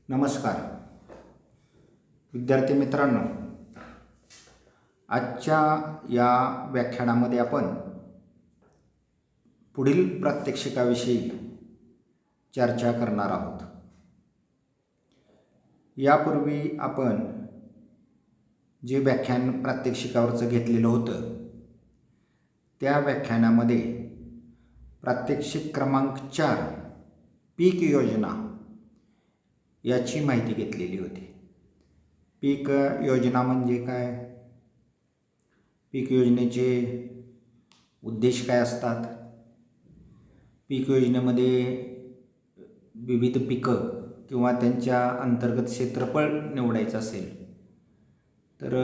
नमस्कार विद्यार्थी मित्रांनो, आजच्या या व्याख्यानामध्ये आपण पुढील प्रात्यक्षिकाविषयी चर्चा करणार आहोत. यापूर्वी आपण जे व्याख्यान प्रात्यक्षिकावरचं घेतलेलं होतं त्या व्याख्यानामध्ये प्रात्यक्षिक क्रमांक 4 पीक योजना याची माहिती घेतलेली होती. पीक योजना म्हणजे काय, पीक योजनेचे उद्देश काय असतात, पीक योजनेमध्ये विविध पिकं किंवा त्यांच्या अंतर्गत क्षेत्रफळ निवडायचं असेल तर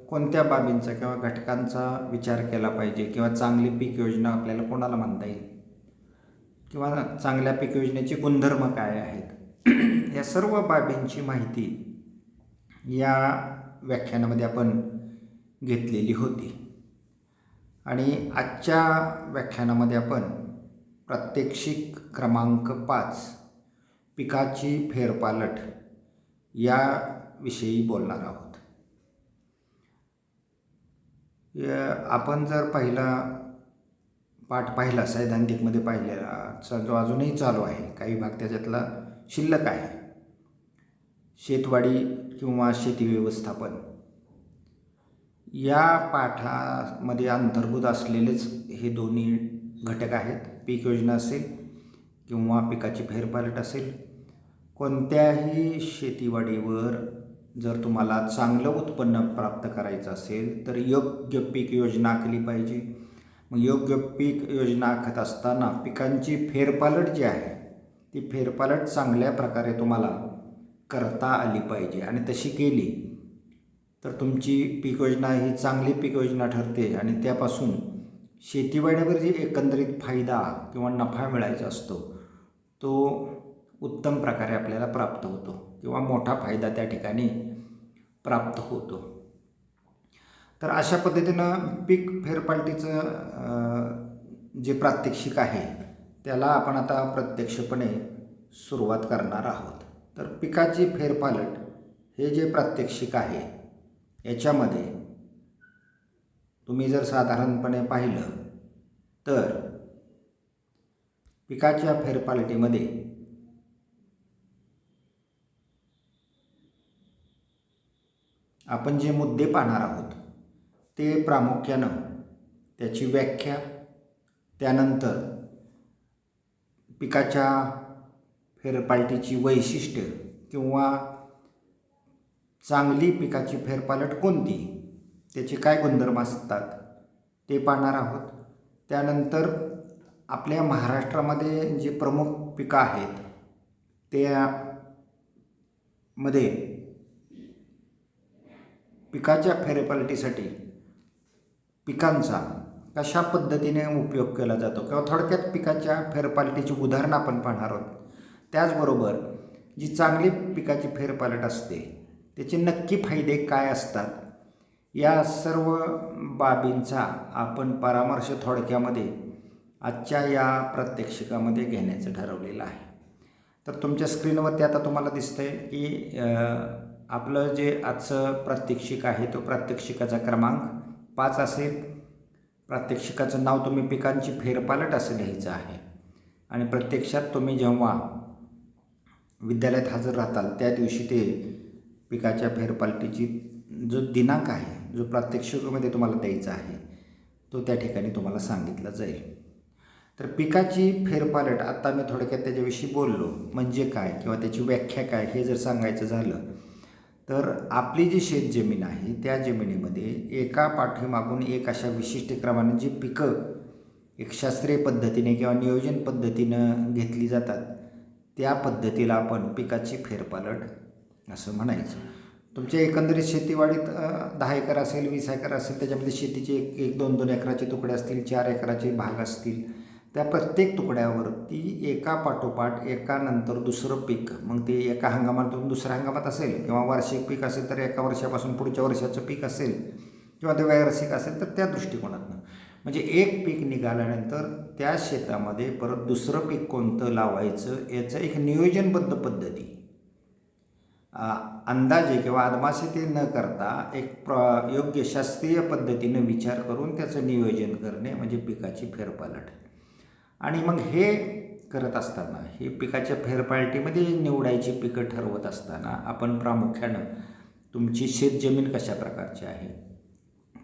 कोणत्या बाबींचा किंवा घटकांचा विचार केला पाहिजे, किंवा चांगली पीक योजना आपल्याला कोणाला म्हणता येईल, किंवा चांगल्या पीक योजनेचे गुणधर्म काय आहेत, या सर्व बाबींची माहिती या व्याख्यानामध्ये आपण घेतलेली होती. आणि आजच्या व्याख्यानामध्ये आपण प्रात्यक्षिक क्रमांक 5 पिकाची फेरपालट या विषयी बोलणार आहोत. आपण जर पहिला पाठ पाहिला सैद्धांतिकमध्ये पाहिलेला जो अजूनही चालू आहे, काही भाग त्याच्यातला शिल्लक आहे, शेतवाडी किंवा शेती व्यवस्थापन, या पाठामध्ये अंतर्भूत असलेलेच हे दोन्ही घटक आहेत. पीक योजना असेल किंवा पिकाची फेरपालट असेल, कोणत्याही शेतीवाडीवर जर तुम्हाला चांगलं उत्पन्न प्राप्त करायचं असेल तर योग्य पीक योजना आखली पाहिजे. मग योग्य पीक योजना आखत असताना पिकांची फेरपालट जी आहे ती फेरपालट चांगल्या प्रकारे तुम्हाला करता आली पाहिजे, आणि तशी केली तर तुमची पीक योजना ही चांगली पीक योजना ठरते आणि त्यापासून शेतीवाड्यावर जी एकंदरीत फायदा किंवा नफा मिळायचा असतो तो उत्तम प्रकारे आपल्याला प्राप्त होतो, किंवा मोठा फायदा त्या ठिकाणी प्राप्त होतो. तर अशा पद्धतीनं पीक फेरपालटीचं जे प्रात्यक्षिक आहे त्याला आपण आता प्रत्यक्षपणे सुरुवात करणार आहोत. तर पिकाची फेरपालट हे जे प्रात्यक्षिक आहे याच्यामध्ये तुम्ही जर साधारणपणे पाहिलं तर पिकाच्या फेरपालटीमध्ये आपण जे मुद्दे पाहणार आहोत ते प्रामुख्यानं त्याची व्याख्या, त्यानंतर पिकाच्या फेरपालटीची वैशिष्ट्य किंवा चांगली पिकाची फेरपालट कोणती, त्याचे काय गुणधर्म असतात ते पाहणार आहोत. त्यानंतर आपल्या महाराष्ट्रामध्ये जे प्रमुख पिकं आहेत त्यामध्ये पिकाच्या फेरपालटीसाठी पिकांचा कशा पद्धतीने उपयोग केला जातो, किंवा थोडक्यात पिकाच्या फेरपालटीची उदाहरणं आपण पाहणार आहोत. त्याचबरोबर जी चांगली पिकाची फेरपालट असते त्याचे नक्की फायदे काय असतात, या सर्व बाबींचा आपण परामर्श थोडक्यामध्ये आजच्या या प्रात्यक्षिकामध्ये घेण्याचं ठरवलेलं आहे. तर तुमच्या स्क्रीनवरती आता तुम्हाला दिसतंय की आपलं जे आजचं प्रात्यक्षिक आहे तो प्रात्यक्षिकाचा क्रमांक 5 असेल. प्रात्यक्षिकाचं नाव तुम्ही पिकांची फेरपालट असं लिहायचं आहे, आणि प्रत्यक्षात तुम्ही जेव्हा विद्यालयात हजर राहताल त्या दिवशी ते पिकाच्या फेरपालटीची जो दिनांक आहे, जो प्रात्यक्षिकामध्ये तुम्हाला द्यायचा आहे तो त्या ठिकाणी तुम्हाला सांगितला जाईल. तर पिकाची फेरपालट आता मी थोडक्यात त्याच्याविषयी बोललो म्हणजे काय, किंवा त्याची व्याख्या काय हे जर सांगायचं झालं तर आपली जी शेतजमीन आहे त्या जमिनीमध्ये एका पाठीमागून एक अशा विशिष्ट क्रमाने जी पिकं एक शास्त्रीय पद्धतीने किंवा नियोजन पद्धतीनं घेतली जातात त्या पद्धतीला आपण पिकाची फेरपालट असं म्हणायचं. तुमच्या एकंदरीत शेतीवाडीत 10 एकर असेल, 20 एकर असेल, त्याच्यामध्ये शेतीचे 1-2 एकराचे तुकडे असतील, 4 एकराचे भाग असतील, त्या प्रत्येक तुकड्यावरती एका पाठोपाठ एकानंतर दुसरं पीक, मग ते एका हंगामातून दुसऱ्या हंगामात असेल, किंवा वार्षिक पीक असेल तर एका वर्षापासून पुढच्या वर्षाचं पीक असेल, किंवा ते वैवार्षिक असेल तर त्या दृष्टिकोनातून म्हणजे एक पीक निघाल्यानंतर त्या शेतामध्ये परत दुसरं पीक कोणतं लावायचं याचं एक नियोजनबद्ध पद्धती अंदाजे किंवा आदमासे न करता एक योग्य शास्त्रीय पद्धतीनं विचार करून त्याचं नियोजन करणे म्हणजे पिकाची फेरपालट. आणि मग हे करत असताना हे पिकाच्या फेरपालटीमध्ये निवडायची पिकं ठरवत असताना आपण प्रामुख्यानं तुमची शेतजमीन कशा प्रकारची आहे,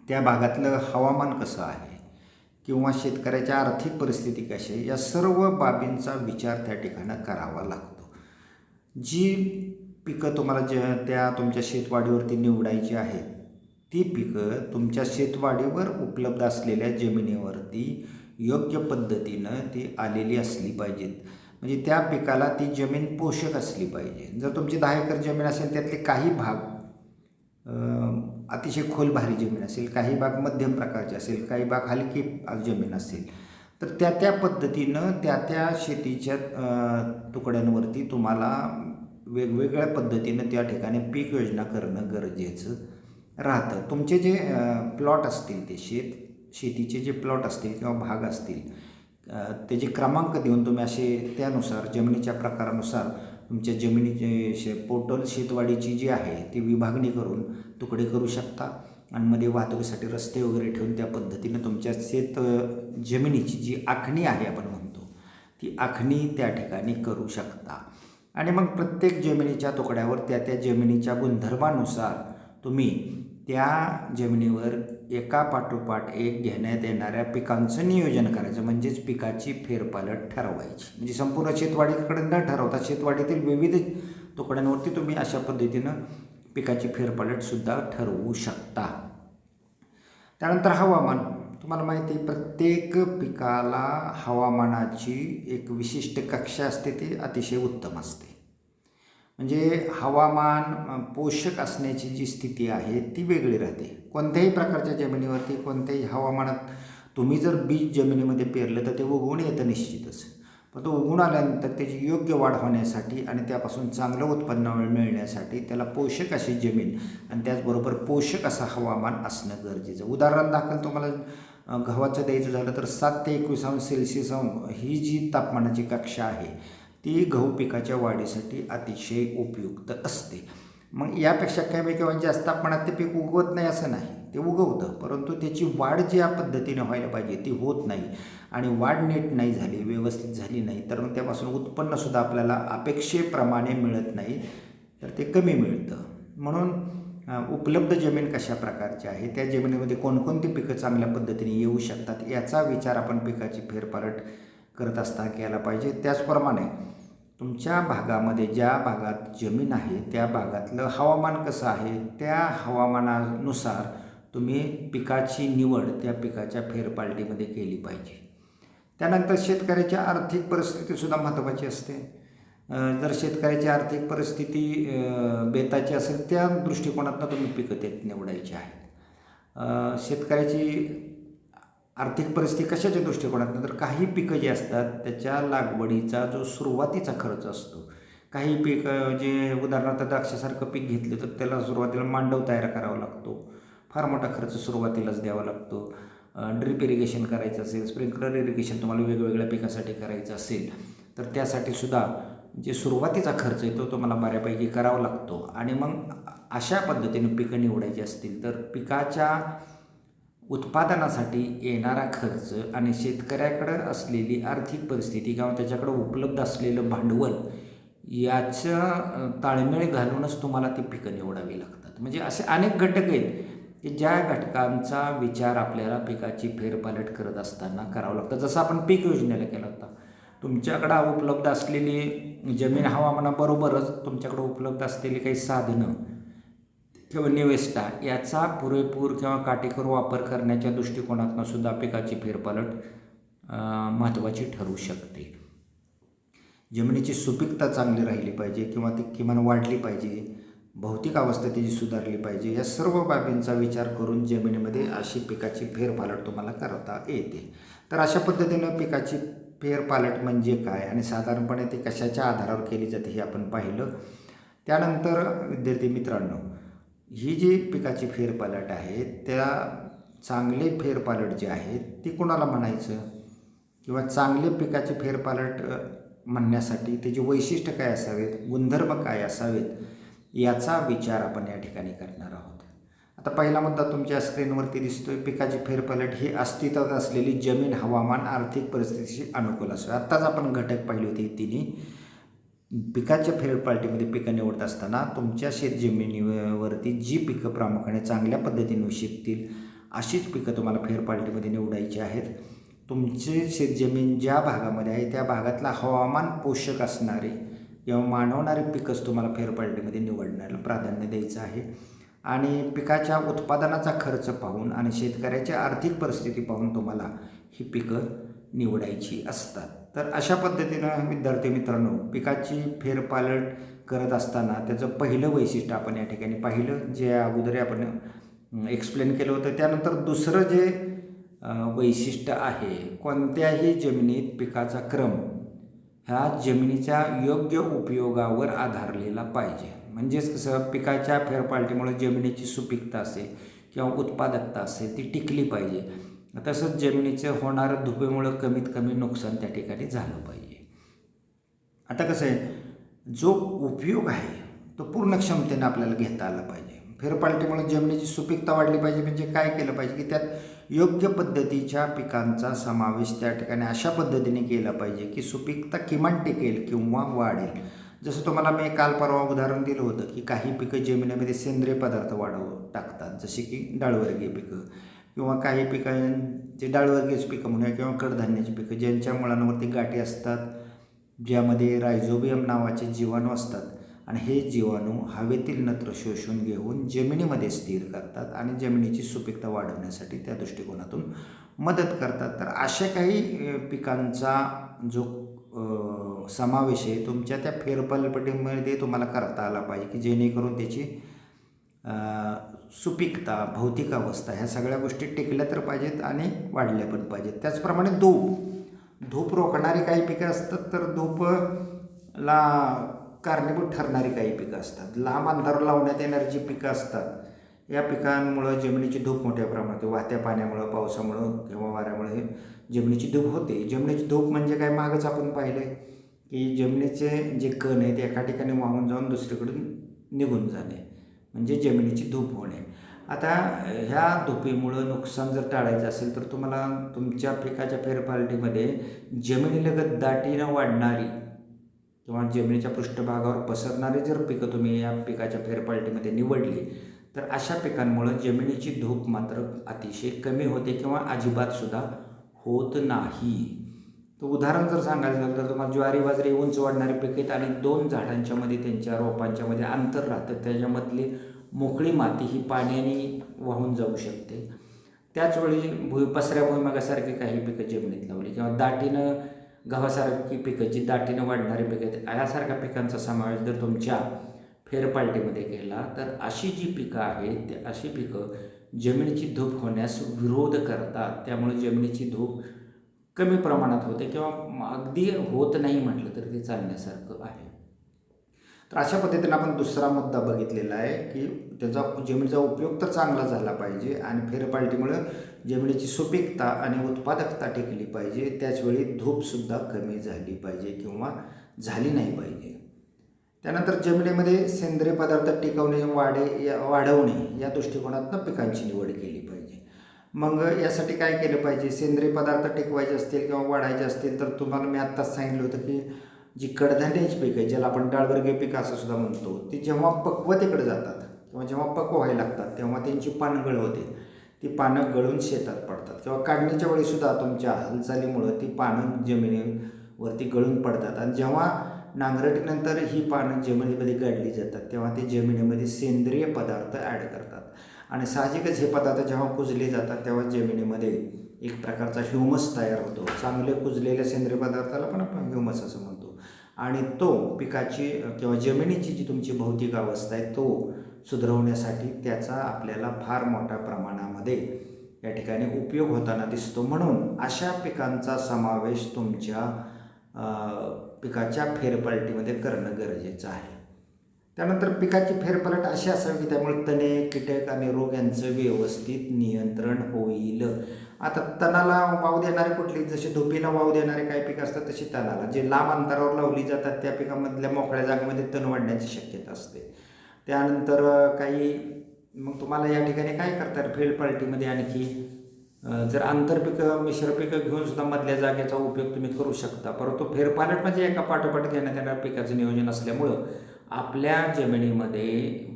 त्या भागातलं हवामान कसं आहे किंवा शेतकऱ्याच्या आर्थिक परिस्थिती कशी आहे, या सर्व बाबींचा विचार त्या ठिकाणी करावा लागतो. जी पिकं तुम्हाला त्या तुमच्या शेतवाडीवरती निवडायची आहेत ती पिकं तुमच्या शेतवाडीवर उपलब्ध असलेल्या जमिनीवरती योग्य पद्धतीनं ती आलेली असली पाहिजेत. म्हणजे त्या पिकाला ती जमीन पोषक असली पाहिजे. जर तुमची 10 एकर जमीन असेल त्यातले काही भाग अतिशय खोलभारी जमीन असेल, काही भाग मध्यम प्रकारचे असेल, काही भाग हलकी जमीन असेल, तर त्या पद्धतीनं त्या शेतीच्या तुकड्यांवरती तुम्हाला वेगवेगळ्या पद्धतीनं त्या ठिकाणी पीक योजना करणं गरजेचं राहतं. तुमचे जे प्लॉट असतील ते शेतीचे जे प्लॉट असतील किंवा भाग असतील त्याचे क्रमांक देऊन तुम्ही असे त्यानुसार जमिनीच्या प्रकारानुसार तुमच्या जमिनीचे टोटल शेतवाडीची जी आहे ती विभागणी करून तुकडे करू शकता आणि मध्ये वाहतुकीसाठी रस्ते वगैरे ठेवून त्या पद्धतीनं तुमच्या जमिनीची जी आखणी आहे आपण म्हणतो ती आखणी त्या ठिकाणी करू शकता. आणि मग प्रत्येक जमिनीच्या तुकड्यावर त्या जमिनीच्या गुणधर्मानुसार तुम्ही त्या जमिनीवर एका पाठोपाठ एक घेण्यात येणाऱ्या पिकांचं नियोजन करायचं, म्हणजेच पिकाची फेरपालट ठरवायची. म्हणजे संपूर्ण शेतवाडीकडे न ठरवता शेतवाडीतील विविध तुकड्यांवरती तुम्ही अशा पद्धतीनं पिकाची फेरपालटसुद्धा ठरवू शकता. त्यानंतर हवामान. तुम्हाला माहिती आहे प्रत्येक पिकाला हवामानाची एक विशिष्ट कक्षा असते, ती अतिशय उत्तम असते. म्हणजे हवामान पोषक असण्याची जी स्थिती आहे ती वेगळी राहते. कोणत्याही प्रकारच्या जमिनीवरती कोणत्याही हवामानात तुम्ही जर बीज जमिनीमध्ये पेरलं तर ते उगवून येतं निश्चितच, पण तो उगवून आल्यानंतर त्याची योग्य वाढ होण्यासाठी आणि त्यापासून चांगलं उत्पन्न मिळण्यासाठी त्याला पोषक अशी जमीन आणि त्याचबरोबर पोषक असं हवामान असणं गरजेचं. उदाहरणादाखल तुम्हाला गव्हाचं द्यायचं झालं तर 7 ते 21 अंश सेल्सिअस ही जी तापमानाची कक्षा आहे ती गहू पिकाच्या वाढीसाठी अतिशय उपयुक्त असते. मग यापेक्षा कमी किंवा जास्त तापमानात ते पीक उगवत नाही असं नाही, ते उगवतं, परंतु त्याची वाढ ज्या पद्धतीने व्हायला पाहिजे ती होत नाही. आणि वाढ नीट नाही झाली, व्यवस्थित झाली नाही तर मग त्यापासून उत्पन्नसुद्धा आपल्याला अपेक्षेप्रमाणे मिळत नाही, तर ते कमी मिळतं. म्हणून उपलब्ध जमीन कशा प्रकारची आहे, त्या जमिनीमध्ये कोणकोणती पिकं चांगल्या पद्धतीने येऊ शकतात याचा विचार आपण पिकाची फेरपालट करत असताना केला पाहिजे. त्याचप्रमाणे तुमच्या भागामध्ये ज्या भागात जमीन आहे त्या भागातलं हवामान कसं आहे त्या हवामानानुसार तुम्ही पिकाची निवड त्या पिकाच्या फेरपालटीमध्ये केली पाहिजे. त्यानंतर शेतकऱ्याची आर्थिक परिस्थितीसुद्धा महत्त्वाची असते. जर शेतकऱ्याची आर्थिक परिस्थिती बेताची असेल त्या दृष्टिकोनातून तुम्ही पिकं त्यात निवडायची आहेत. शेतकऱ्याची आर्थिक परिस्थिती कशाच्या दृष्टिकोनातून, तर काही पिकं जी असतात त्याच्या लागवडीचा जो सुरुवातीचा खर्च असतो, काही पिकं जे उदाहरणार्थ द्राक्षासारखं पीक घेतलं तर त्याला सुरुवातीला मांडव तयार करावा लागतो, फार मोठा खर्च सुरुवातीलाच द्यावा लागतो. ड्रिप इरिगेशन करायचं असेल, स्प्रिंकलर इरिगेशन तुम्हाला वेगवेगळ्या पिकासाठी करायचं असेल तर त्यासाठी सुद्धा जे सुरुवातीचा खर्च आहे तो तुम्हाला बऱ्यापैकी करावा लागतो. आणि मग अशा पद्धतीने पिकं निवडायची असतील तर पिकाच्या उत्पादनासाठी येणारा खर्च आणि शेतकऱ्याकडं असलेली आर्थिक परिस्थिती किंवा त्याच्याकडं उपलब्ध असलेलं भांडवल याचं ताळमेळ घालूनच तुम्हाला ती पिकं निवडावी लागतात. म्हणजे असे अनेक घटक आहेत की ज्या घटकांचा विचार आपल्याला पिकाची फेरपालट करत असताना करावं लागतं. जसं आपण पीक योजनेला केला होता, तुमच्याकडं उपलब्ध असलेली जमीन हवामानाबरोबरच तुमच्याकडं उपलब्ध असलेली काही साधनं किंवा निविष्ठा याचा पुरेपूर किंवा काटेकोर वापर करण्याच्या दृष्टिकोनातून सुद्धा पिकाची फेरपालट महत्त्वाची ठरू शकते. जमिनीची सुपीकता चांगली राहिली पाहिजे किंवा ती किमान वाढली पाहिजे, भौतिक अवस्था त्याची सुधारली पाहिजे, या सर्व बाबींचा विचार करून जमिनीमध्ये अशी पिकाची फेरपालट तुम्हाला करता येते. तर अशा पद्धतीनं पिकाची फेरपालट म्हणजे काय आणि साधारणपणे ती कशाच्या आधारावर केली जाते हे आपण पाहिलं. त्यानंतर विद्यार्थी मित्रांनो, ही जी पिकाची फेरपालट आहे त्या चांगले फेरपालट जे आहे ती कुणाला म्हणायचं किंवा चांगले पिकाची फेरपालट म्हणण्यासाठी त्याची वैशिष्ट्य काय असावेत, गुणधर्म काय असावेत, याचा विचार आपण या ठिकाणी करणार आहोत. आता पहिला मुद्दा तुमच्या स्क्रीनवरती दिसतोय, पिकाची फेरपलट ही अस्तित्वात असलेली जमीन, हवामान, आर्थिक परिस्थितीशी अनुकूल असावी. आत्ताच आपण घटक पाहिले होते तिन्ही. पिकाच्या फेरपालटीमध्ये पिकं निवडत असताना तुमच्या शेतजमिनीवरती जी पिकं प्रामुख्याने चांगल्या पद्धतीने शिकतील अशीच पिकं तुम्हाला फेरपालटीमध्ये निवडायची आहेत. तुमची शेतजमीन ज्या भागामध्ये आहे त्या भागातला हवामान पोषक असणारे किंवा मानवणारे पिकंच तुम्हाला फेरपालटीमध्ये निवडण्याला प्राधान्य द्यायचं आहे. आणि पिकाच्या उत्पादनाचा खर्च पाहून आणि शेतकऱ्याची आर्थिक परिस्थिती पाहून तुम्हाला ही पिकं निवडायची असतात. तर अशा पद्धतीनं विद्यार्थी मित्रांनो, पिकाची फेरपालट करत असताना त्याचं पहिलं वैशिष्ट्य आपण या ठिकाणी पाहिलं, जे अगोदर आपण एक्सप्लेन केलं होतं. त्यानंतर दुसरं जे वैशिष्ट्य आहे, कोणत्याही जमिनीत पिकाचा क्रम ह्या जमिनीच्या योग्य उपयोगावर आधारलेला पाहिजे. म्हणजेच कसं, पिकाच्या फेरपालटीमुळे जमिनीची सुपीकता असेल किंवा उत्पादकता असेल ती टिकली पाहिजे. तसंच जमिनीचं होणारं धुपेमुळं कमीत कमी नुकसान त्या ठिकाणी झालं पाहिजे. आता कसं आहे, जो उपयोग आहे तो पूर्ण क्षमतेने आपल्याला घेता आला पाहिजे. फेरपालटीमुळे जमिनीची सुपीकता वाढली पाहिजे. म्हणजे काय केलं पाहिजे की त्यात योग्य पद्धतीच्या पिकांचा समावेश त्या ठिकाणी अशा पद्धतीने केला पाहिजे की सुपीकता किमान टिकेल किंवा वाढेल. जसं तुम्हाला मी काल परवा उदाहरण दिलं होतं की काही पिकं जमिनीमध्ये सेंद्रिय पदार्थ टाकतात, जसे की डाळवर्गीय पिकं किंवा काही पिकं जे डाळवर्गीयच पिकं म्हणूया किंवा कडधान्याची पिकं ज्यांच्या मुळांवरती गाठी असतात, ज्यामध्ये रायझोबियम नावाचे जीवाणू असतात आणि हे जीवाणू हवेतील नत्र शोषून घेऊन जमिनीमध्ये स्थिर करतात आणि जमिनीची सुपीकता वाढवण्यासाठी त्या दृष्टिकोनातून मदत करतात. तर अशा काही पिकांचा जो समावेश आहे तुमच्या त्या फेरपालटीमध्ये तुम्हाला करता आला पाहिजे की जेणेकरून त्याची सुपीकता, भौतिक अवस्था ह्या सगळ्या गोष्टी टिकल्या तर पाहिजेत आणि वाढल्या पण पाहिजेत. त्याचप्रमाणे धूप रोखणारी काही पिकं असतात, तर धूपला कारणीभूत ठरणारी काही पिकं असतात. लांब अंतर लावण्यात येणारी जी पिकं असतात, या पिकांमुळं जमिनीची धूप मोठ्या प्रमाणात, वाहत्या पाण्यामुळं, पावसामुळं किंवा वाऱ्यामुळे जमिनीची धूप होते. जमिनीची धूप म्हणजे काय, मागच आपण पाहिलं आहे की जमिनीचे जे कण आहेत एका ठिकाणी वाहून जाऊन दुसरीकडून निघून जाणे म्हणजे जमिनीची धूप होणे. आता ह्या धुपीमुळं नुकसान जर टाळायचं असेल तर तुम्हाला तुमच्या पिकाच्या फेरपालटीमध्ये जमिनीलगत दाटीनं वाढणारी किंवा जमिनीच्या पृष्ठभागावर पसरणारी जर पिकं तुम्ही या पिकाच्या फेरपालटीमध्ये निवडली तर अशा पिकांमुळं जमिनीची धूप मात्र अतिशय कमी होते किंवा अजिबातसुद्धा होत नाही. तर उदाहरण जर सांगायचं झालं तर तुम्हाला ज्वारी, बाजरी उंच वाढणारी पिकं आहेत आणि 2 झाडांच्यामध्ये त्यांच्या रोपांच्यामध्ये अंतर राहतं, त्याच्यामधली मोकळी माती ही पाण्याने वाहून जाऊ शकते. त्याचवेळी पसऱ्या भुईमुगासारखी काही पिकं जमिनीत लावली किंवा दाटीनं गव्हासारखी पिकं जी दाटीनं वाढणारी पिकं आहेत, यासारख्या पिकांचा समावेश जर तुमच्या फेरपालटीमध्ये केला तर अशी जी पिकं आहेत ते अशी पिकं जमिनीची धूप होण्यास विरोध करतात. त्यामुळे जमिनीची धूप कमी प्रमाणात होते किंवा अगदी होत नाही म्हटलं तर ते चालण्यासारखं आहे. तर अशा पद्धतीने आपण दुसरा मुद्दा बघितलेला आहे की त्याचा जमिनीचा उपयोग तर चांगला झाला पाहिजे आणि फेरपालटीमुळं जमिनीची सुपीकता आणि उत्पादकता टिकली पाहिजे. त्याचवेळी धूपसुद्धा कमी झाली पाहिजे किंवा झाली नाही पाहिजे. त्यानंतर जमिनीमध्ये सेंद्रिय पदार्थ टिकवणे, वाढवणे या दृष्टिकोनातून पिकांची निवड केली पाहिजे. मग यासाठी काय केलं पाहिजे, सेंद्रिय पदार्थ टिकवायचे असतील किंवा वाढायचे असतील तर तुम्हाला मी आत्ताच सांगितलं होतं की जी कडधान्याची पिकं आहे, ज्याला आपण डाळवर्गीय पिकं असं सुद्धा म्हणतो, ती जेव्हा पक्वतेकडे जातात किंवा जेव्हा पक्व व्हायला लागतात तेव्हा त्यांची पानगळ होते. ती पानं गळून शेतात पडतात किंवा काढणीच्या वेळीसुद्धा तुमच्या हालचालीमुळं ती पानं जमिनीवरती गळून पडतात आणि जेव्हा नांगरटीनंतर ही पानं जमिनीमध्ये गाडली जातात तेव्हा ते जमिनीमध्ये सेंद्रिय पदार्थ ॲड करतात आणि साहजिकच हे पदार्थ जेव्हा कुजले जातात तेव्हा जमिनीमध्ये एक प्रकारचा ह्युमस तयार होतो. चांगले कुजलेल्या सेंद्रिय पदार्थाला पण आपण ह्युमस असं म्हणतो आणि तो पिकाची किंवा जमिनीची जी तुमची भौतिक अवस्था आहे तो सुधारवण्यासाठी त्याचा आपल्याला फार मोठ्या प्रमाणामध्ये या ठिकाणी उपयोग होताना दिसतो. म्हणून अशा पिकांचा समावेश तुमच्या पिकाच्या फेरपालटीमध्ये करणं गरजेचं आहे. त्यानंतर पिकाची फेरपालट अशी असावी की त्यामुळे तणे, कीटक आणि रोग यांचं व्यवस्थित नियंत्रण होईल. आता तणाला वाव देणारे कुठली, जसे धुपीला वाव देणारे काही पिकं असतात तशी तणाला जे लांब अंतरावर लावली जातात त्या पिकामधल्या मोकळ्या जागेमध्ये तण वाढण्याची शक्यता असते. त्यानंतर काही मग तुम्हाला या ठिकाणी काय करता येईल फेरपालटीमध्ये आणखी जर आंतरपिकं मिश्रपिकं घेऊन सुद्धा मधल्या जागेचा उपयोग तुम्ही करू शकता. परंतु फेरपालट म्हणजे एका पाठोपाठ घेण्यात येणाऱ्या पिकाचं नियोजन असल्यामुळं आपल्या जमिनीमध्ये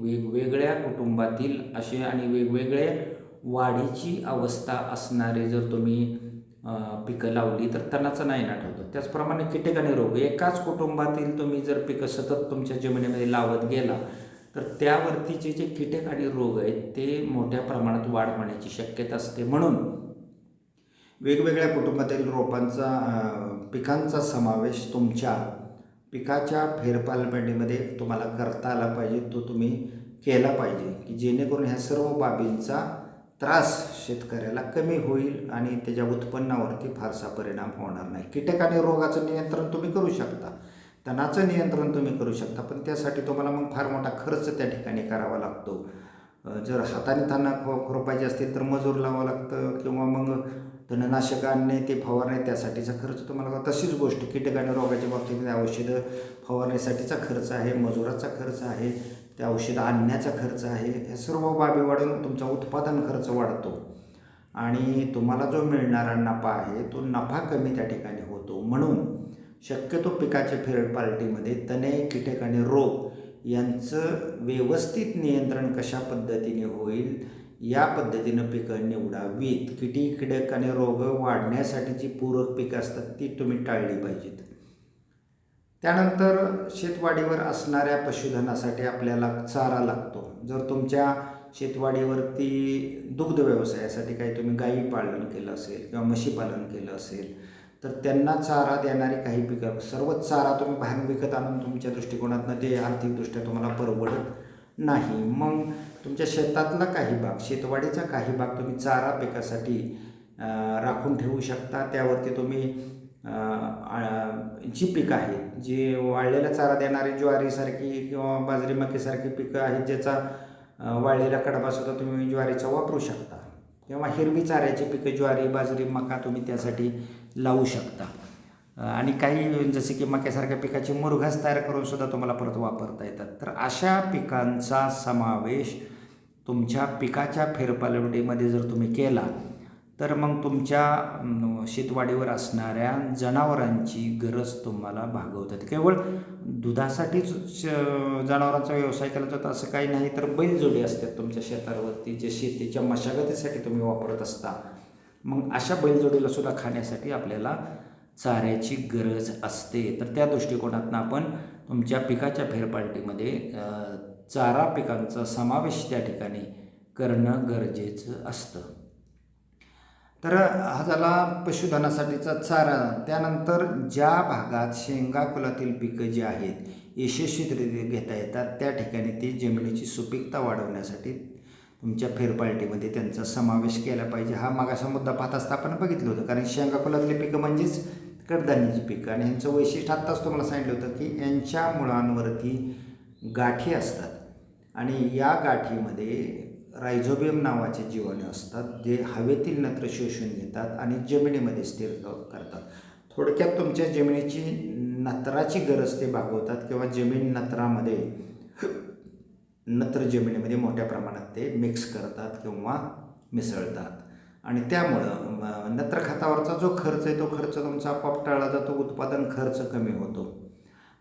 वेगवेगळ्या कुटुंबातील असे आणि वेगवेगळे वाढीची अवस्था असणारे जर तुम्ही पिकं लावली तर तणाचं नाही नाट होतं. त्याचप्रमाणे कीटक आणि रोग एकाच कुटुंबातील तुम्ही जर पिकं सतत तुमच्या जमिनीमध्ये लावत गेला तर त्यावरतीचे जे कीटक आणि रोग आहेत ते मोठ्या प्रमाणात वाढ होण्याची शक्यता असते. म्हणून वेगवेगळ्या कुटुंबातील पिकांचा समावेश तुमच्या पिकाच्या फेरपालटीमध्ये तुम्हाला करता आला पाहिजे, तो तुम्ही केला पाहिजे की जेणेकरून ह्या सर्व बाबींचा त्रास शेतकऱ्याला कमी होईल आणि त्याच्या उत्पन्नावरती फारसा परिणाम होणार नाही. कीटक आणि रोगाचं नियंत्रण तुम्ही करू शकता, तणाचं नियंत्रण तुम्ही करू शकता, पण त्यासाठी तुम्हाला मग फार मोठा खर्च त्या ठिकाणी करावा लागतो. जर हाताने तणं खुरपायचे असतील तर मजूर लावावं लागतं किंवा मग तणनाशकांनी ते फवारणे त्यासाठीचा खर्च तुम्हाला. तशीच गोष्ट कीटक आणि रोगाच्या बाबतीत औषधं फवारण्यासाठीचा खर्च आहे, मजुराचा खर्च आहे, त्या औषधं आणण्याचा खर्च आहे. या सर्व बाबी वाढून तुमचा उत्पादन खर्च वाढतो आणि तुम्हाला जो मिळणारा नफा आहे तो नफा कमी त्या ठिकाणी होतो. म्हणून शक्यतो पिकाच्या फेरपालटीमध्ये तणे, कीटक आणि रोग यांचं व्यवस्थित नियंत्रण कशा पद्धतीने होईल या पद्धतीनं पिकं निवडावीत. कीटक आणि रोग वाढण्यासाठी जी पूरक पिकं असतात ती तुम्ही टाळली पाहिजेत. त्यानंतर शेतवाडीवर असणाऱ्या पशुधनासाठी आपल्याला चारा लागतो. जर तुमच्या शेतवाडीवरती दुग्ध व्यवसायासाठी काही तुम्ही गायी पालन केलं असेल किंवा म्हशी पालन केलं असेल तर त्यांना चारा देणारी काही पिकं, सर्वच चारा तुम्ही बाहेर विकत आणून तुमच्या दृष्टिकोनातनं ते आर्थिकदृष्ट्या तुम्हाला परवडत नाही. मग तुमच्या शेतातला काही भाग, शेतवाडीचा काही भाग तुम्ही चारा पिकासाठी राखून ठेवू शकता. त्यावरती तुम्ही जी पिकं आहेत, जी वाळलेला चारा देणारी ज्वारीसारखी किंवा बाजरी मक्यासारखी पिकं आहेत ज्याचा वाळलेला कडबासुद्धा तुम्ही ज्वारीचा वापरू शकता किंवा हिरवी चाऱ्याची पिकं ज्वारी, बाजरी, मका तुम्ही त्यासाठी लावू शकता. आणि काही जसे की मक्यासारख्या पिकाची मुरघास तयार करून सुद्धा तुम्हाला परत वापरता येतात. तर अशा पिकांचा समावेश तुमच्या पिकाच्या फेरपालटीमध्ये जर तुम्ही केला तर मग तुमच्या शेतवाडीवर असणाऱ्या जनावरांची गरज तुम्हाला भागवता येते. केवळ दुधासाठीच जनावरांचा व्यवसाय केला जातो असं काही नाही, तर बैलजोडी असतात तुमच्या शेतावरती जे शेतीच्या मशागतीसाठी तुम्ही वापरत असता. मग अशा बैलजोडीला सुद्धा खाण्यासाठी आपल्याला चाऱ्याची गरज असते. तर त्या दृष्टिकोनातून आपण तुमच्या पिकाच्या फेरपालटीमध्ये चारा पिकांचा समावेश त्या ठिकाणी करणं गरजेचं असतं. तर हा झाला पशुधनासाठीचा चारा. त्यानंतर ज्या भागात शेंगा कुलातील पिकं जी आहेत यशस्वीरित्या घेता येतात त्या ठिकाणी ती जमिनीची सुपीकता वाढवण्यासाठी तुमच्या फेरपालटीमध्ये त्यांचा समावेश केला पाहिजे. हा मागाचा मुद्दा पाहत असता आपण बघितलं होतं, कारण शेंगा कुलातली पिकं म्हणजेच कडधान्याची पिकं आणि ह्यांचं वैशिष्ट्य आत्ताच तुम्हाला सांगितलं होतं की यांच्या मुळांवरती गाठी असतात आणि या गाठीमध्ये रायझोबियम नावाचे जीवाणू असतात जे हवेतील नत्र शोषून घेतात आणि जमिनीमध्ये स्थिर करतात. थोडक्यात तुमच्या जमिनीची नत्राची गरज ते भागवतात किंवा जमीन नत्रामध्ये नत्र जमिनीमध्ये मोठ्या प्रमाणात ते मिक्स करतात किंवा मिसळतात आणि त्यामुळं नत्र खतावरचा जो खर्च आहे तो खर्च तुमचा आपोआप टाळला जातो, उत्पादन खर्च कमी होतो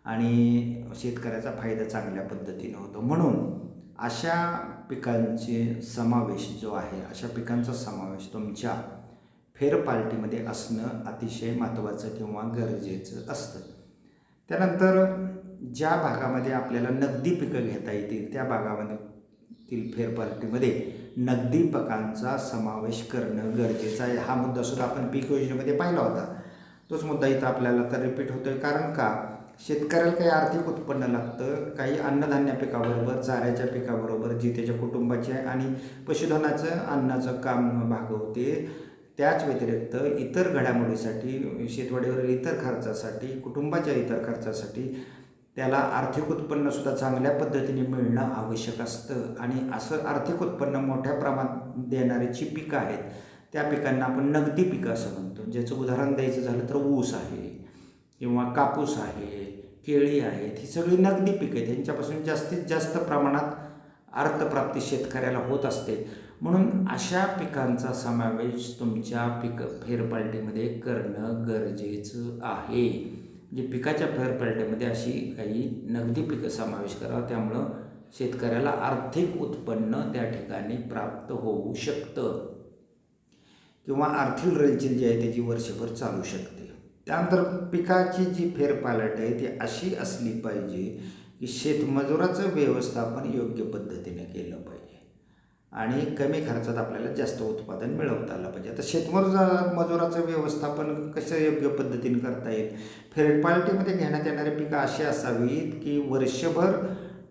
आणि शेतकऱ्याचा फायदा चांगल्या पद्धतीने होतो. म्हणून अशा पिकांचे समावेश जो आहे, अशा पिकांचा समावेश तुमच्या फेरपालटीमध्ये असणं अतिशय महत्त्वाचं किंवा गरजेचं असतं. त्यानंतर ज्या भागामध्ये आपल्याला नगदी पिकं घेता येतील त्या भागामधील फेरपालटीमध्ये नगदी पिकांचा समावेश करणं गरजेचं आहे. हा मुद्दासुद्धा आपण पीक योजनेमध्ये पाहिला होता. तोच मुद्दा इथं आपल्याला तर रिपीट होतो आहे. कारण का शेतकऱ्याला काही आर्थिक उत्पन्न लागतं, काही अन्नधान्य पिकाबरोबर, चाऱ्याच्या पिकाबरोबर जी त्याच्या कुटुंबाचे आणि पशुधनाचं अन्नाचं काम भागवते. त्याच व्यतिरिक्त इतर घडामोडीसाठी, शेतवाडीवरील इतर खर्चासाठी, कुटुंबाच्या इतर खर्चासाठी त्याला आर्थिक उत्पन्नसुद्धा चांगल्या पद्धतीने मिळणं आवश्यक असतं आणि असं आर्थिक उत्पन्न मोठ्या प्रमाणात देणारी जी पिकं आहेत त्या पिकांना आपण नगदी पिकं असं म्हणतो. ज्याचं उदाहरण द्यायचं झालं तर ऊस आहे किंवा कापूस आहे केळी आहेत, ही सगळी नगदी पिकं आहेत. ह्यांच्यापासून जास्तीत जास्त प्रमाणात अर्थप्राप्ती शेतकऱ्याला होत असते. म्हणून अशा पिकांचा समावेश तुमच्या फेरपालटीमध्ये करणं गरजेचं आहे. म्हणजे पिकाच्या फेरपालटीमध्ये अशी काही नगदी पिकं समावेश करावं, त्यामुळं शेतकऱ्याला आर्थिक उत्पन्न त्या ठिकाणी प्राप्त होऊ शकतं किंवा आर्थिक रेलचेल जी आहे त्याची वर्षभर चालू शकते. त्यानंतर पिकाची जी फेरपालट आहे ती अशी असली पाहिजे की शेतमजुराचं व्यवस्थापन योग्य पद्धतीने केलं पाहिजे आणि कमी खर्चात आपल्याला जास्त उत्पादन मिळवता आलं पाहिजे. आता मजुराचं व्यवस्थापन कसं योग्य पद्धतीने करता येईल? फेरपालटीमध्ये घेण्यात येणारी पिकं अशी असावीत की वर्षभर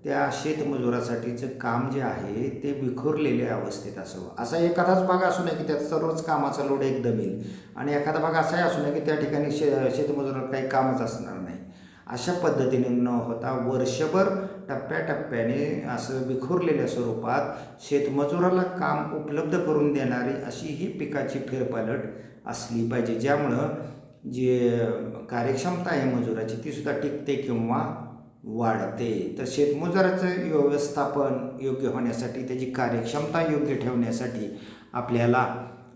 त्या शेतमजुरासाठीचं काम जे आहे ते विखुरलेल्या अवस्थेत असावं. असा एखादाच भाग असू नये की त्यात सर्वच कामाचा लोड एकदम येईल आणि एखादा भाग असाही असू नये की त्या ठिकाणी शेतमजुराला काही कामच असणार नाही. अशा पद्धतीने न होता वर्षभर टप्प्याटप्प्याने असं विखुरलेल्या स्वरूपात शेतमजुराला काम उपलब्ध करून देणारी अशी ही पिकाची फेरपालट असली पाहिजे, ज्यामुळं जे कार्यक्षमता आहे मजुराची तीसुद्धा टिकते किंवा वाढते. तर शेतमजुराचं व्यवस्थापन योग्य होण्यासाठी, त्याची कार्यक्षमता योग्य ठेवण्यासाठी आपल्याला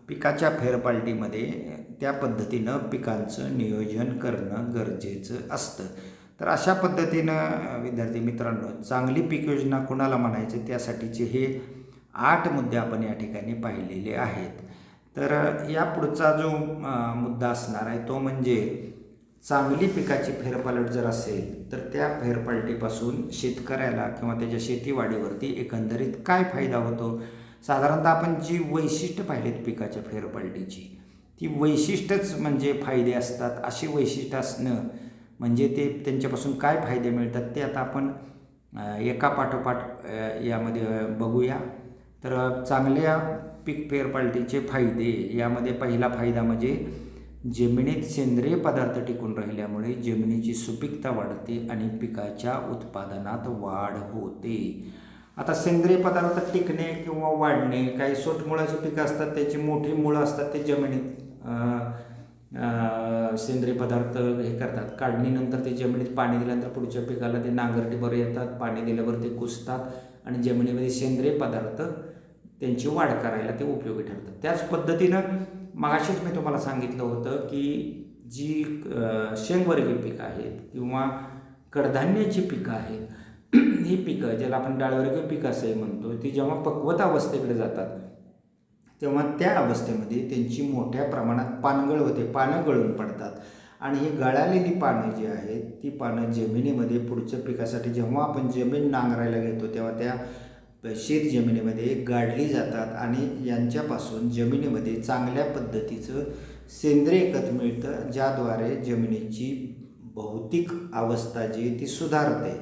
पिकाच्या फेरपालटीमध्ये त्या पद्धतीनं पिकांचं नियोजन करणं गरजेचं असतं. तर अशा पद्धतीनं विद्यार्थी मित्रांनो, चांगली पीक योजना कुणाला म्हणायचं त्यासाठीचे हे 8 मुद्दे आपण या ठिकाणी पाहिलेले आहेत. तर या पुढचा जो मुद्दा असणार आहे तो म्हणजे चांगली पिकाची फेरपालट जर असेल तर त्या फेरपालटीपासून शेतकऱ्याला किंवा त्याच्या शेतीवाडीवरती एकंदरीत काय फायदा होतो. साधारणतः आपण जी वैशिष्ट्य पाहिलीत पिकाच्या फेरपालटीची, ती वैशिष्ट्यच म्हणजे फायदे असतात. अशी वैशिष्ट्य असणं म्हणजे ते त्यांच्यापासून काय फायदे मिळतात ते आता आपण एका पाठोपाठ यामध्ये बघूया. तर चांगल्या पीक फेरपालटीचे फायदे, यामध्ये पहिला फायदा म्हणजे जमिनीत सेंद्रिय पदार्थ टिकून राहिल्यामुळे जमिनीची सुपीकता वाढते आणि पिकाच्या उत्पादनात वाढ होते. आता सेंद्रिय पदार्थ टिकणे किंवा वाढणे, काही सोटमुळाची पिकं असतात त्याची मोठी मुळं असतात, ते जमिनीत सेंद्रिय पदार्थ हे करतात. काढणीनंतर ते जमिनीत पाणी दिल्यानंतर पुढच्या पिकाला ते नांगरटीवर येतात, पाणी दिल्यावर ते कुजतात आणि जमिनीमध्ये सेंद्रिय पदार्थ त्यांची वाढ करायला ते उपयोगी ठरतात. त्याच पद्धतीनं मगाशीच मी तुम्हाला सांगितलं होतं की जी शेंगवर्गीय पिकं आहेत किंवा कडधान्याची पिकं आहेत, ही पिकं ज्याला आपण डाळवर्गीय पिकं असंही म्हणतो, ती जेव्हा पक्वता अवस्थेकडे जातात तेव्हा त्या अवस्थेमध्ये त्यांची मोठ्या प्रमाणात पानगळ होते, पानं गळून पडतात आणि ही गळालेली पानं जी आहेत ती पानं जमिनीमध्ये पुढच्या पिकासाठी जेव्हा आपण जमीन नांगरायला घेतो तेव्हा त्या शेत जमिनीमध्ये गाडली जातात आणि यांच्यापासून जमिनीमध्ये चांगल्या पद्धतीचं सेंद्रिय खत मिळतं, ज्याद्वारे जमिनीची भौतिक अवस्था जी ती सुधारते,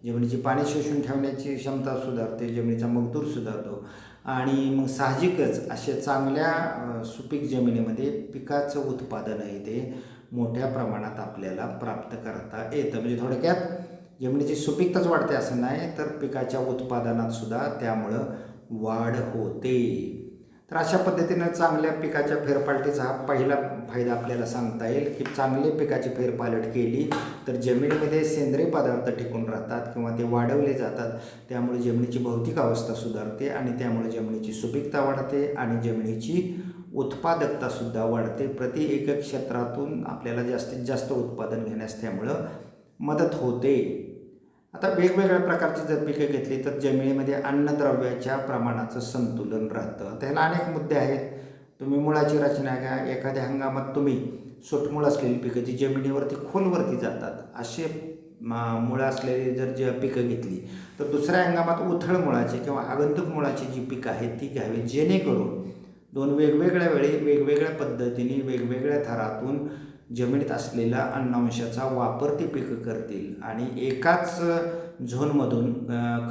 जमिनीची पाणी शोषून ठेवण्याची क्षमता सुधारते, जमिनीचा मगदूर सुधारतो आणि मग साहजिकच अशा चांगल्या सुपीक जमिनीमध्ये पिकाचं उत्पादन आहे ते मोठ्या प्रमाणात आपल्याला प्राप्त करता येतं. म्हणजे थोडक्यात जमिनीची सुपीकताच वाढते असं नाही, तर पिकाच्या उत्पादनात सुद्धा त्यामुळं वाढ होते. तर अशा पद्धतीनं चांगल्या पिकाच्या फेरपालटीचा हा पहिला फायदा आपल्याला सांगता येईल की चांगली पिकाची फेरपालट केली तर जमिनीमध्ये सेंद्रिय पदार्थ टिकून राहतात किंवा ते वाढवले जातात, त्यामुळे जमिनीची भौतिक अवस्था सुधारते आणि त्यामुळे जमिनीची सुपीकता वाढते आणि जमिनीची उत्पादकतासुद्धा वाढते. प्रति एकक क्षेत्रातून आपल्याला जास्तीत जास्त उत्पादन घेण्यास त्यामुळं मदत होते. आता वेगवेगळ्या प्रकारची जर पिकं घेतली तर जमिनीमध्ये अन्नद्रव्याच्या प्रमाणाचं संतुलन राहतं. त्याला अनेक मुद्दे आहेत. तुम्ही मुळाची रचना घ्या, एखाद्या हंगामात तुम्ही सोटमुळ असलेली पिकं जी जमिनीवरती खोलवरती जातात असे मुळं असलेली जर पिकं घेतली तर दुसऱ्या हंगामात उथळ मुळाची किंवा आगंतुक मुळाची जी पिकं आहेत ती घ्यावी, जेणेकरून दोन वेगवेगळ्या वेळी वेगवेगळ्या पद्धतीने वेगवेगळ्या थरातून जमिनीत असलेला अन्नांशाचा वापर ती पिकं करतील आणि एकाच झोनमधून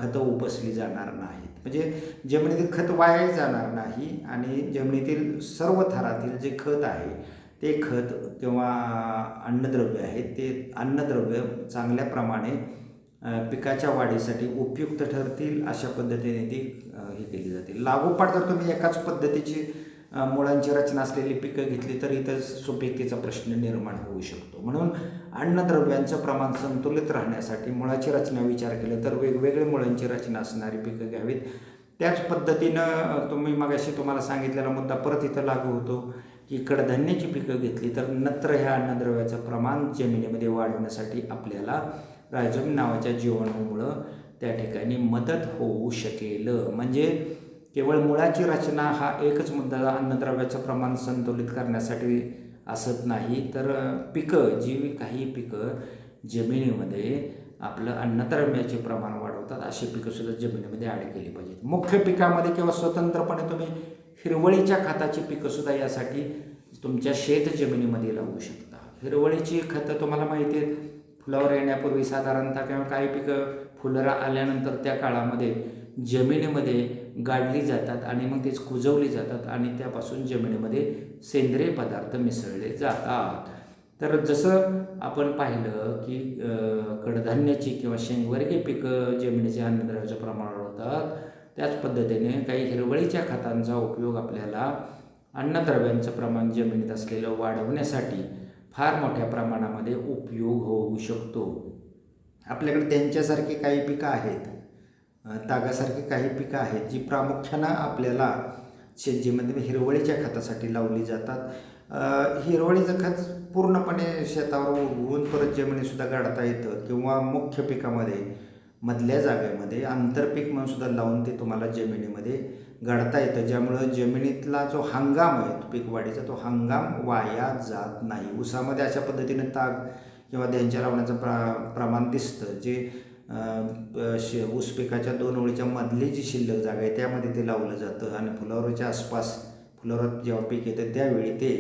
खतं उपसली जाणार नाहीत. म्हणजे जमिनीतील खत वाया जाणार नाही आणि जमिनीतील सर्व थरातील जे खत आहे ते खत किंवा अन्नद्रव्य आहे ते अन्नद्रव्य चांगल्या प्रमाणे पिकाच्या वाढीसाठी उपयुक्त ठरतील. अशा पद्धतीने ती हे केली जातील. लागोपाठ जर तुम्ही एकाच पद्धतीची मुळांची रचना असलेली पिकं घेतली तर इथं सुपीकतेचा प्रश्न निर्माण होऊ शकतो. म्हणून अन्नद्रव्यांचं प्रमाण संतुलित राहण्यासाठी मुळाची रचना विचार केला तर वेगवेगळे मुळांची रचना असणारी पिकं घ्यावीत. त्याच पद्धतीनं मगाशी तुम्हाला सांगितलेला मुद्दा परत इथं लागू होतो की कडधान्याची पिकं घेतली तर नत्र ह्या अन्नद्रव्याचं प्रमाण जमिनीमध्ये वाढवण्यासाठी आपल्याला रायझोम नावाच्या जीवाणूमुळं त्या ठिकाणी मदत होऊ शकेल. म्हणजे केवळ मुळाची रचना हा एकच मुद्दा अन्नद्रव्याचं प्रमाण संतुलित करण्यासाठी असत नाही, तर जी काही पिकं जमिनीमध्ये आपलं अन्नद्रव्याचे प्रमाण वाढवतात अशी पिकंसुद्धा जमिनीमध्ये ॲड केली पाहिजेत. मुख्य पिकामध्ये किंवा स्वतंत्रपणे तुम्ही हिरवळीच्या खताची पिकंसुद्धा यासाठी तुमच्या शेत जमिनीमध्ये लावू शकता. हिरवळीची खतं तुम्हाला माहिती आहेत, फुलावर येण्यापूर्वी साधारणतः किंवा काही पिकं फुलं आल्यानंतर त्या काळामध्ये जमिनीमध्ये गाडली जातात आणि मग तेच कुजवली जातात आणि त्यापासून जमिनीमध्ये सेंद्रिय पदार्थ मिसळले जातात. तर जसं आपण पाहिलं की कडधान्याची किंवा शेंगवर्गीय पिकं जमिनीच्या अन्नद्रव्याचं प्रमाण वाढवतात, त्याच पद्धतीने काही हिरवळीच्या खतांचा उपयोग आपल्याला अन्नद्रव्यांचं प्रमाण जमिनीत असलेलं वाढवण्यासाठी फार मोठ्या प्रमाणामध्ये उपयोग होऊ शकतो. आपल्याकडे त्यांच्यासारखी काही पिकं आहेत, तागासारखी काही पिकं आहेत जी प्रामुख्यानं आपल्याला शेतजमिनीमध्ये हिरवळीच्या खतासाठी लावली जातात. हिरवळीचं खत पूर्णपणे शेतावर उगवून परत जमिनीतसुद्धा गाडता येतं किंवा मुख्य पिकामध्ये मधल्या जागेमध्ये आंतरपीक म्हणून सुद्धा लावून ते तुम्हाला जमिनीमध्ये गाडता येतं, ज्यामुळं जमिनीतला जो हंगाम आहे पीक वाढीचा तो हंगाम वाया जात नाही. ऊसामध्ये अशा पद्धतीनं ताग किंवा त्यांच्या लावण्याचं प्रमाण दिसतं, जे ऊस पिकाच्या 2 ओळीच्या मधली जी शिल्लक जागा आहे त्यामध्ये ते लावलं जातं आणि फुलावरच्या आसपास फुलावर जेव्हा पीक येतं त्यावेळी ते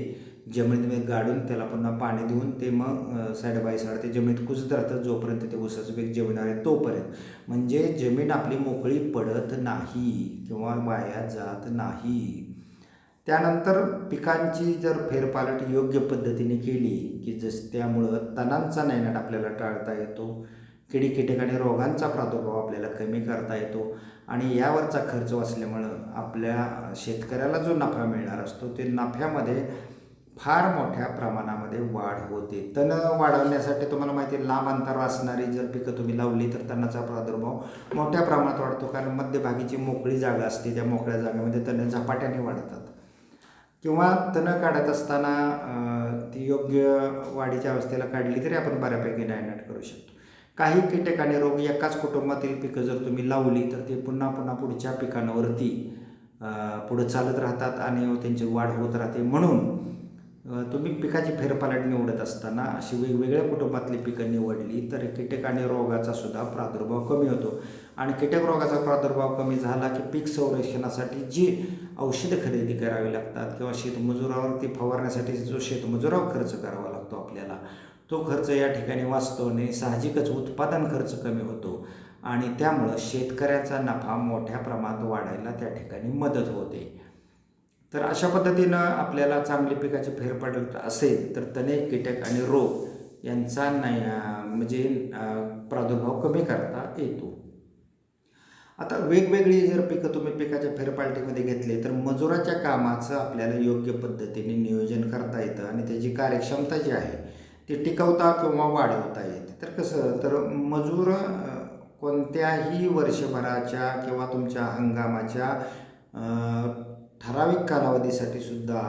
जमिनीमध्ये गाडून त्याला पुन्हा पाणी देऊन ते मग साईड बाय साईड ते जमिनीत कुजत राहतं जोपर्यंत ते ऊसाचं पीक जमिनीवर आहे तोपर्यंत. म्हणजे जमीन आपली मोकळी पडत नाही किंवा वाया जात नाही. त्यानंतर पिकांची जर फेरपालट योग्य पद्धतीने केली की त्यामुळं तणांचा नायनाट आपल्याला टाळता येतो, कीटक आणि रोगांचा प्रादुर्भाव आपल्याला कमी करता येतो आणि यावरचा खर्च वाचल्यामुळं आपल्या शेतकऱ्याला जो नफा मिळणार असतो ते नफ्यामध्ये फार मोठ्या प्रमाणामध्ये वाढ होते. तण वाढवण्यासाठी तुम्हाला माहिती आहे लांब अंतर असणारी जर पिकं तुम्ही लावली तर तणाचा प्रादुर्भाव मोठ्या प्रमाणात वाढतो, कारण मध्यभागीची मोकळी जागा असते, त्या मोकळ्या जागेमध्ये तण झपाट्याने वाढतात. किंवा तणं काढत असताना ती योग्य वाढीच्या अवस्थेला काढली तरी आपण बऱ्यापैकी नायनाट करू शकतो. काही कीटक आणि रोग एकाच कुटुंबातील पिकं जर तुम्ही लावली तर ते पुन्हा पुढच्या पिकांवरती पुढं चालत राहतात आणि त्यांची वाढ होत राहते. म्हणून तुम्ही पिकाची फेरपालट निवडत असताना अशी वेगवेगळ्या कुटुंबातली पिकं निवडली तर कीटक आणि रोगाचा सुद्धा प्रादुर्भाव कमी होतो. आणि कीटक रोगाचा प्रादुर्भाव कमी झाला की पीक संरक्षणासाठी जी औषधं खरेदी करावी लागतात किंवा शेतमजुरावरती फवारण्यासाठी जो शेतमजुरावर खर्च करावा लागतो आपल्याला, तो खर्च या ठिकाणी वाचतो आणि साहजिकच उत्पादन खर्च कमी होतो आणि त्यामुळं शेतकऱ्याचा नफा मोठ्या प्रमाणात वाढायला त्या ठिकाणी मदत होते. तर अशा पद्धतीनं आपल्याला चांगली पिकाची फेरपालट असेल तर तणे, कीटक आणि रोग यांचा प्रादुर्भाव कमी करता येतो. आता वेगवेगळी जर पिकं तुम्ही पिकाच्या फेरपालटीमध्ये घेतले तर मजुराच्या कामाचं आपल्याला योग्य पद्धतीने नियोजन करता येतं आणि त्याची कार्यक्षमता जी आहे ती टिकवता किंवा वाढवता येते. तर कसं, तर मजूर कोणत्याही वर्षभराच्या किंवा तुमच्या हंगामाच्या ठराविक कालावधीसाठी सुद्धा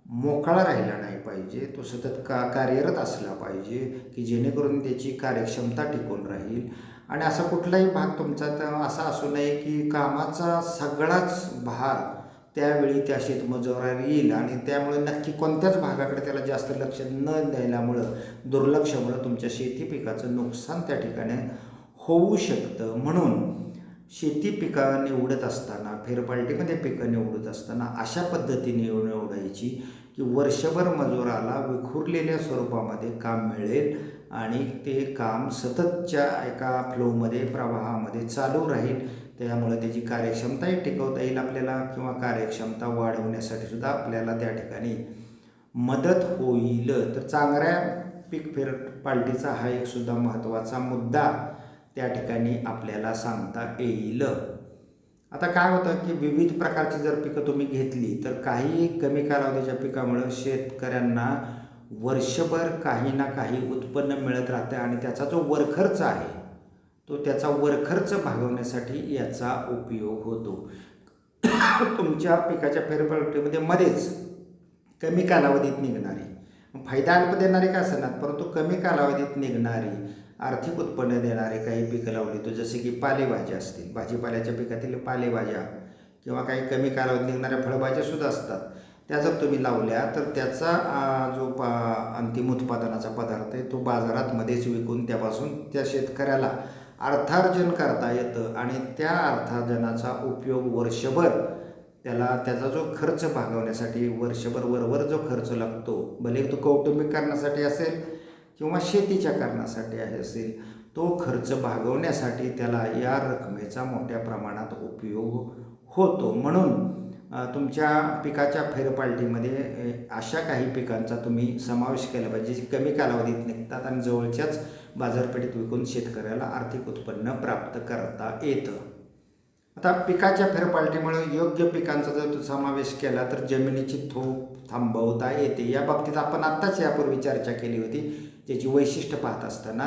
मोकळा राहिला नाही पाहिजे, तो सतत कार्यरत असला पाहिजे की जेणेकरून त्याची कार्यक्षमता टिकून राहील. आणि असा कुठलाही भाग तुमचा तर असा असू नये की कामाचा सगळाच भार त्यावेळी त्या शेतमजुरावर येईल आणि त्यामुळे नक्की कोणत्याच भागाकडे त्याला जास्त लक्ष न द्यायल्यामुळं दुर्लक्षामुळं तुमच्या शेती पिकाचं नुकसान त्या ठिकाणी होऊ शकतं. म्हणून शेती पिकं निवडत असताना, फेरपालटीमध्ये पिकं निवडत असताना अशा पद्धतीने निवडायची की वर्षभर मजुराला विखुरलेल्या स्वरूपामध्ये काम मिळेल आणि ते काम सततच्या एका फ्लोमध्ये प्रवाहामध्ये चालू राहील. त्यामुळे त्याची कार्यक्षमताही टिकवता येईल आपल्याला किंवा कार्यक्षमता वाढवण्यासाठी सुद्धा आपल्याला त्या ठिकाणी मदत होईल. तर चांगल्या पीक फेरपालटीचा हा एक सुद्धा महत्त्वाचा मुद्दा त्या ठिकाणी आपल्याला सांगता येईल. आता काय होतं की विविध प्रकारची जर पिकं तुम्ही घेतली तर काही कमी कालावधीच्या पिकामुळं शेतकऱ्यांना वर्षभर काही ना काही उत्पन्न मिळत राहतं आणि त्याचा जो वरखर्च आहे तो त्याचा वरखर्च भागवण्यासाठी याचा उपयोग होतो. तुमच्या पिकाच्या फेरफटकीमध्ये मध्येच कमी कालावधीत निघणारी फायदा अल्प देणारी का असणार परंतु कमी कालावधीत निघणारी आर्थिक उत्पन्न देणारे काही पिकं लावली तर जसे की पालेभाज्या असतील, भाजीपाल्याच्या पिकातील पालेभाज्या किंवा काही कमी कालावधीत निघणाऱ्या फळभाज्यासुद्धा असतात, त्या जर तुम्ही लावल्या तर त्याचा जो अंतिम उत्पादनाचा पदार्थ आहे तो बाजारात मध्येच विकून त्यापासून त्या शेतकऱ्याला अर्थार्जन करता येतं आणि त्या अर्थार्जनाचा उपयोग वर्षभर त्याचा जो खर्च भागवण्यासाठी वर्षभर वरवर जो खर्च लागतो, भले तो कौटुंबिक कारणासाठी असेल किंवा शेतीच्या कारणासाठी असेल, तो खर्च भागवण्यासाठी त्याला या रकमेचा मोठ्या प्रमाणात उपयोग होतो. म्हणून तुमच्या पिकाच्या फेरपालटीमध्ये अशा काही पिकांचा तुम्ही समावेश केला पाहिजे जे कमी कालावधीत निघतात आणि जवळच्याच बाजारपेठेत विकून शेतकऱ्याला आर्थिक उत्पन्न प्राप्त करता येतं. आता पिकाच्या फेरपालटीमुळे योग्य पिकांचा जर समावेश केला तर जमिनीची धूप थांबवता येते. या बाबतीत आपण आत्ताच यापूर्वी चर्चा केली होती. त्याची वैशिष्ट्य पाहत असताना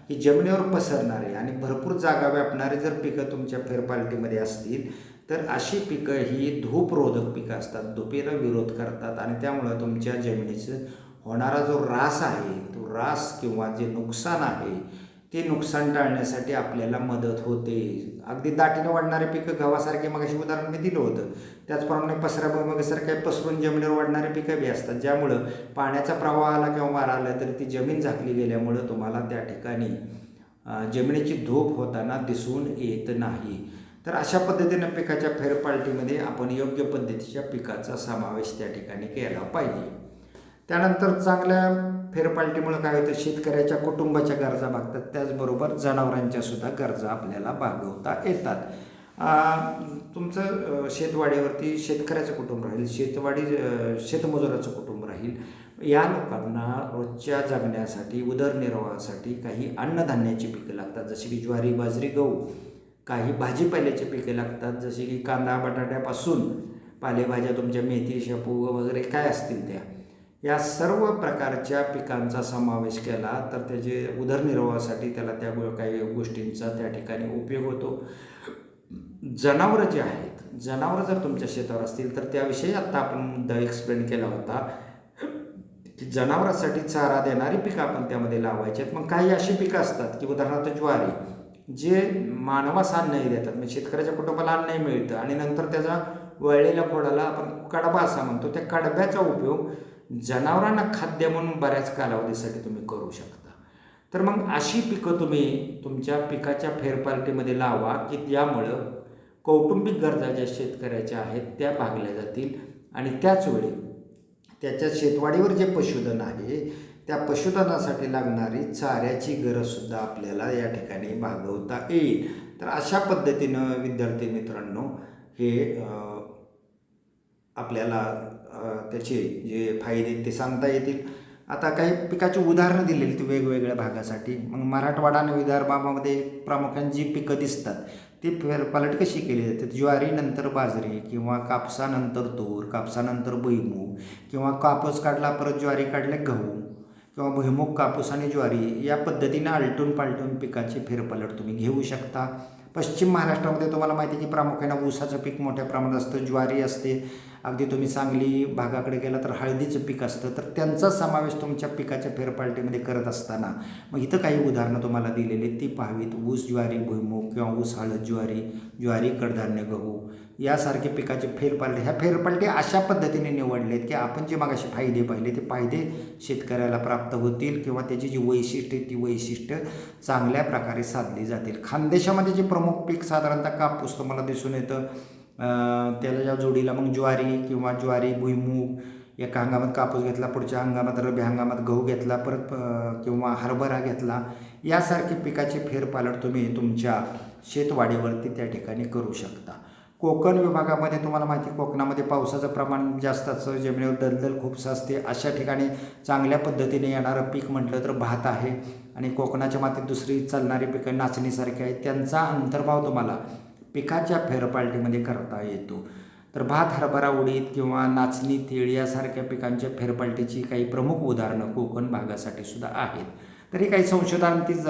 की जमिनीवर पसरणारे आणि भरपूर जागा व्यापणारे जर पिकं तुमच्या फेरपालटीमध्ये असतील तर अशी पिकं ही धूपरोधक पिकं असतात, धुपेला विरोध करतात आणि त्यामुळं तुमच्या जमिनीचं होणारा जो ऱ्हास आहे तो ऱ्हास किंवा जे नुकसान आहे ते नुकसान टाळण्यासाठी आपल्याला मदत होते. अगदी दाटीने वाढणारे पिकं गव्हासारखे मगाशी उदाहरण मी दिलं होतं, त्याचप्रमाणे पसरा भुईमुगासारखे पसरून जमिनीवर वाढणारे पिकं बी असतात ज्यामुळं पाण्याचा प्रवाह आला किंवा वारा आला तरी ती जमीन झाकली गेल्यामुळं तुम्हाला त्या ठिकाणी जमिनीची धूप होताना दिसून येत नाही. तर अशा पद्धतीनं पिकाच्या फेरपालटीमध्ये आपण योग्य पद्धतीच्या पिकाचा समावेश त्या ठिकाणी केला पाहिजे. त्यानंतर चांगल्या फेरपालटीमुळे काय होतं, शेतकऱ्याच्या कुटुंबाच्या गरजा भागतात, त्याचबरोबर जनावरांच्या सुद्धा गरजा आपल्याला भागवता येतात. तुमचं शेतवाडीवरती शेतकऱ्याचं कुटुंब राहील, शेतमजुराचं कुटुंब राहील. या लोकांना रोजच्या जगण्यासाठी उदरनिर्वाहासाठी काही अन्नधान्याची पिकं लागतात जसे की ज्वारी, बाजरी, गहू. काही भाजीपाल्याची पिके लागतात जसे की कांदा, बटाट्यापासून पालेभाज्या तुमच्या मेथी, शेपू वगैरे काय असतील या सर्व प्रकारच्या पिकांचा समावेश केला तर त्याचे उदरनिर्वाहासाठी त्याला त्या काही गोष्टींचा त्या ठिकाणी उपयोग होतो. जनावरं जे आहेत, जनावरं जर तुमच्या शेतावर असतील तर त्याविषयी आत्ता आपण मुद्दा एक्सप्लेन केला होता की जनावरांसाठी चारा देणारी पिकं आपण त्यामध्ये लावायची आहेत. मग काही अशी पिकं असतात की उदाहरणार्थ ज्वारी, जे मानवास अन्नही देतात, म्हणजे शेतकऱ्याच्या कुटुंबाला अन्नही मिळतं आणि नंतर त्याचा वळलेल्या खोडाला आपण कडबा असा म्हणतो, त्या कडब्याचा उपयोग जनावरांना खाद्य म्हणून बऱ्याच कालावधीसाठी तुम्ही करू शकता. तर मग अशी पिकं तुम्ही तुमच्या पिकाच्या फेरपालटीमध्ये लावा की त्यामुळं कौटुंबिक गरजा ज्या शेतकऱ्याच्या आहेत त्या भागल्या जातील आणि त्याचवेळी त्याच्या शेतवाडीवर जे पशुधन आहे त्या पशुधनासाठी लागणारी चाऱ्याची गरजसुद्धा आपल्याला या ठिकाणी भागवता येईल. तर अशा पद्धतीनं विद्यार्थी मित्रांनो हे आपल्याला त्याचे जे फायदे ते सांगता येतील. आता काही पिकाची उदाहरणं दिलेली ती वेगवेगळ्या भागासाठी. मग मराठवाडा आणि विदर्भामध्ये प्रामुख्याने जी पिकं दिसतात ती फेरपालट कशी केली जाते, ज्वारीनंतर बाजरी किंवा कापसानंतर तूर, कापसानंतर भुईमूग किंवा कापूस काढला परत ज्वारी काढले गहू किंवा भुईमूग, कापूस आणि ज्वारी या पद्धतीनं आलटून पालटून पिकाची फेरपालट तुम्ही घेऊ शकता. पश्चिम महाराष्ट्रामध्ये तुम्हाला माहिती आहे की प्रामुख्याने ऊसाचं पीक मोठ्या प्रमाणात असतं, ज्वारी असते. अगदी तुम्ही सांगली भागाकडे गेला तर हळदीचं पीक असतं. तर त्यांचा समावेश तुमच्या पिकाच्या फेरपालटीमध्ये करत असताना मग इथं काही उदाहरणं तुम्हाला दिलेली ती पाहावीत. ऊस, ज्वारी, भुईमूग किंवा ऊस, हळद, ज्वारी, कडधान्य, गहू यासारखे पिकाचे फेरपालटी, ह्या फेरपालटी अशा पद्धतीने निवडलेत की आपण जे मागाशी फायदे पाहिले ते फायदे शेतकऱ्याला प्राप्त होतील किंवा त्याची जी वैशिष्ट्ये ती वैशिष्ट्य चांगल्या प्रकारे साधली जातील. खानदेशामध्ये जे प्रमुख पीक साधारणतः कापूस तुम्हाला दिसून येतं. त्याला ज्या जोडीला मग ज्वारी किंवा भुईमूग, एका हंगामात कापूस घेतला, पुढच्या हंगामात रब्बी हंगामात गहू घेतला, परत किंवा हरभरा घेतला. यासारखी पिकाची फेरपालट तुम्ही तुमच्या शेतवाडीवरती त्या ठिकाणी करू शकता. कोकण विभागामध्ये तुम्हाला माहिती आहे कोकणामध्ये पावसाचं प्रमाण जास्त असतं, जमिनीवर दलदल खूपसं असते. अशा ठिकाणी चांगल्या पद्धतीने येणारं पीक म्हटलं तर भात आहे आणि कोकणाच्या मातीत दुसरी चालणारी पिकं नाचणीसारखी आहेत. त्यांचा अंतर्भाव तुम्हाला पिकाच्या फेरपालटीमध्ये करता येतो. तर भात, हरभरा, उडीद किंवा नाचणी, तीळ यासारख्या पिकांच्या फेरपालटीची काही प्रमुख उदाहरणं कोकण भागासाठी सुद्धा आहेत. तरी काही संशोधनांतीच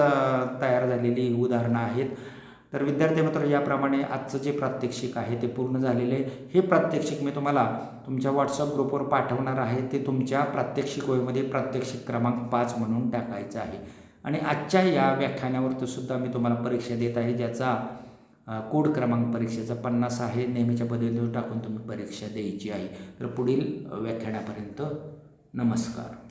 तयार झालेली उदाहरणं आहेत. तर विद्यार्थी मित्र, याप्रमाणे आजचं जे प्रात्यक्षिक आहे ते पूर्ण झालेलं आहे. हे प्रात्यक्षिक मी तुम्हाला तुमच्या व्हॉट्सअप ग्रुपवर पाठवणार आहे. ते तुमच्या प्रात्यक्षिक वहीमध्ये प्रात्यक्षिक क्रमांक 5 म्हणून टाकायचं आहे. आणि आजच्या या व्याख्यानावरती सुद्धा मी तुम्हाला परीक्षा देत आहे, ज्याचा कोड क्रमांक परीक्षेचा 50 आहे. नेहमीच्या पद्धतीने टाकून तुम्ही परीक्षा द्यायची आहे. तर पुढील व्याख्यानापर्यंत नमस्कार.